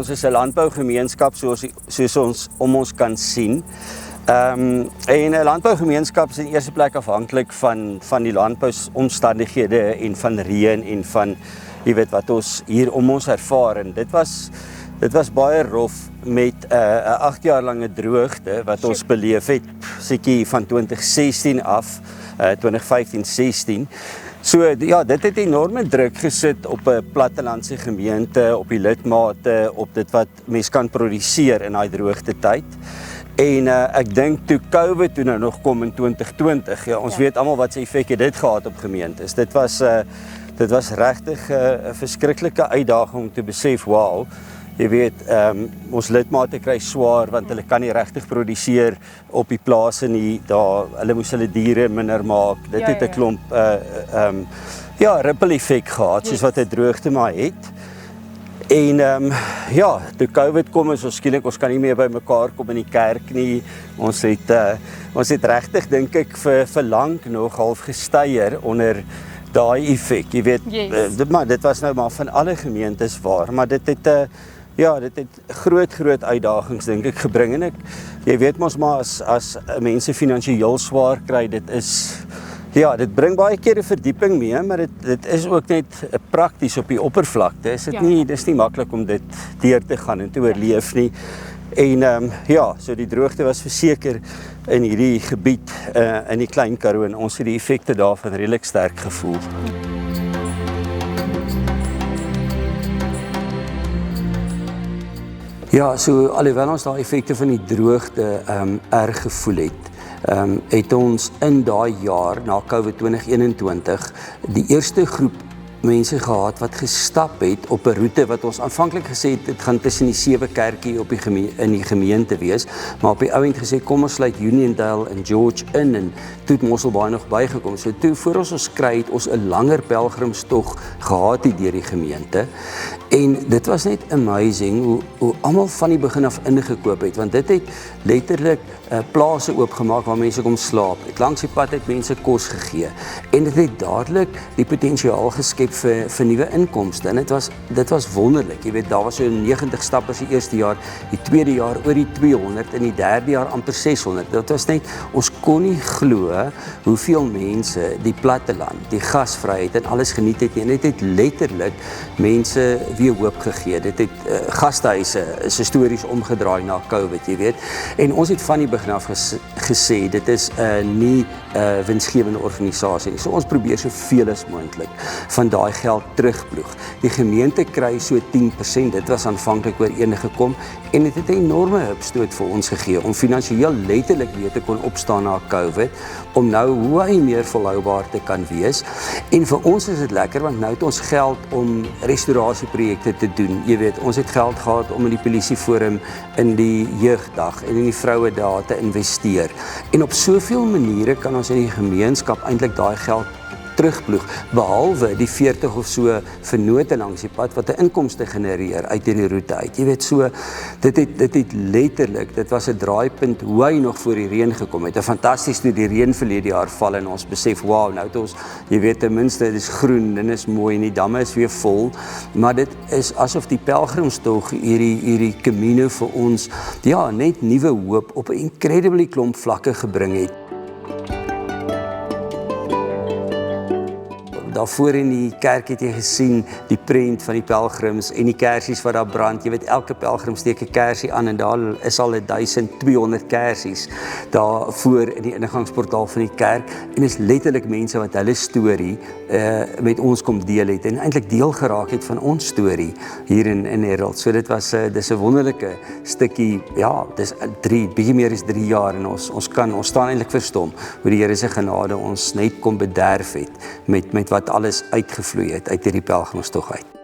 ons is 'n landbougemeenskap soos ons om ons kan sien. En 'n landbougemeenskap is in eerste plek afhanklik van die landbousomstandighede en van reën en van jy weet wat ons hier om ons ervaar. En dit was baie rof met 'n 8 jaar lange droogte wat ons beleef het, seker van 2016 af, 2015-16. So ja, dit het enorme druk gesit op 'n plattelandse gemeente, op die lidmate, op dit wat mens kan produseer in daai droogte tyd. En ek dink toe COVID toe nou nog kom in 2020, ja, ons weet almal wat se effek het dit gehad op gemeentes. Dit was regtig 'n verskriklike uitdaging om te besef, wow, jy weet, ons lidmate kry swaar want hulle kan nie regtig produseer op die plase nie, hulle moes hulle diere minder maak. Dit het 'n klomp ripple effek gehad, soos wat 'n droogte maar het. En toe COVID kom is ons skielik, ons kan nie meer by mekaar kom in die kerk nie. Ons het regtig, dink ek, vir lank nog half gesteier onder daai effek. Jy weet, dit was nou maar van alle gemeentes waar, maar dit het groot uitdagings, dink ek, gebring. En jy weet mos maar as mense finansiëel swaar kry, dit bring baie keer 'n verdieping mee, maar dit is ook net prakties op die oppervlakte. Dis nie maklik om dit deur te gaan en te oorleef nie. En so die droogte was verseker in hierdie gebied in die Klein Karoo en ons het die effekte daarvan redelik sterk gevoel. Ja, so alhoewel ons daai effekte van die droogte erg gevoel het ons in daai jaar, na COVID 2021, die eerste groep mense gehad wat gestap het op 'n roete wat ons aanvanklik gesê het, dit gaan tussen die 7 kerkie in die gemeente wees, maar op die ou end gesê, kom ons sluit Uniondale en George in, en toe het Mosselbaai nog bygekom. So toe, voor ons kry, het ons 'n langer pelgrimstog gehad hier deur die gemeente. En dit was net amazing hoe almal van die begin af ingekoop het, want dit het letterlik plase oopgemaak waar mense kom slaap. Langs die pad het mense kos gegee en dit het dadelik die potensiaal geskep vir nuwe inkomste. En dit was wonderlik. Jy weet, daar was so 90 stappers die eerste jaar, die tweede jaar oor die 200 en die derde jaar amper 600. Dit was net, ons kon nie glo hoeveel mense die platteland, die gasvryheid en alles geniet het nie. En dit het letterlik mense weer hoop gegee. Dit het gastehuise is histories omgedraai na COVID, jy weet. En ons het van die begin af gesê, dit is nie winsgewende organisasie nie. So ons probeer soveel as moontlik van daai geld terugploeg. Die gemeente kry so 10%, dit was aanvanklik ooreengekom en dit het 'n enorme hupstoot vir ons gegee om finansiëel letterlik weer te kon opstaan na COVID, om nou hoe hy meer volhoubaar te kan wees. En vir ons is dit lekker want nou het ons geld om restaurasieprojekte te doen. Jy weet, ons het geld gehad om in die polisieforum, in die jeugdag en in die vroue dae te investeer. En op soveel maniere kan ons in die gemeenskap eintlik daai geld terugploeg, behalwe die 40 of so vennote langs die pad wat 'n inkomste genereer uit hierdie roete uit. Jy weet, so dit het letterlik, dit was 'n draaipunt hoe hy nog voor die reën gekom het. En fantasties toe die reën verlede jaar val en ons besef, wow, nou het ons, jy weet, ten minste dit is groen en is mooi en die damme is weer vol, maar dit is asof die pelgrimstog hierdie Camino vir ons net nuwe hoop op 'n incredibly klomp vlakke gebring het. Daarvoor in die kerk het jy gesien die prent van die pelgrims en die kersies wat daar brand. Jy weet, elke pelgrim steek 'n kersie aan en daar is al 1200 kersies daarvoor in die ingangsportaal van die kerk. En is letterlik mense wat hulle storie met ons kom deel het en eintlik deel geraak het van ons storie hier in Herald. So dis 'n wonderlike stukkie, dis bietjie meer as 3 jaar en ons staan eintlik verstom hoe die Here se genade ons net kom bederf het met wat alles uitgevloei het uit hierdie pelgrimstog uit.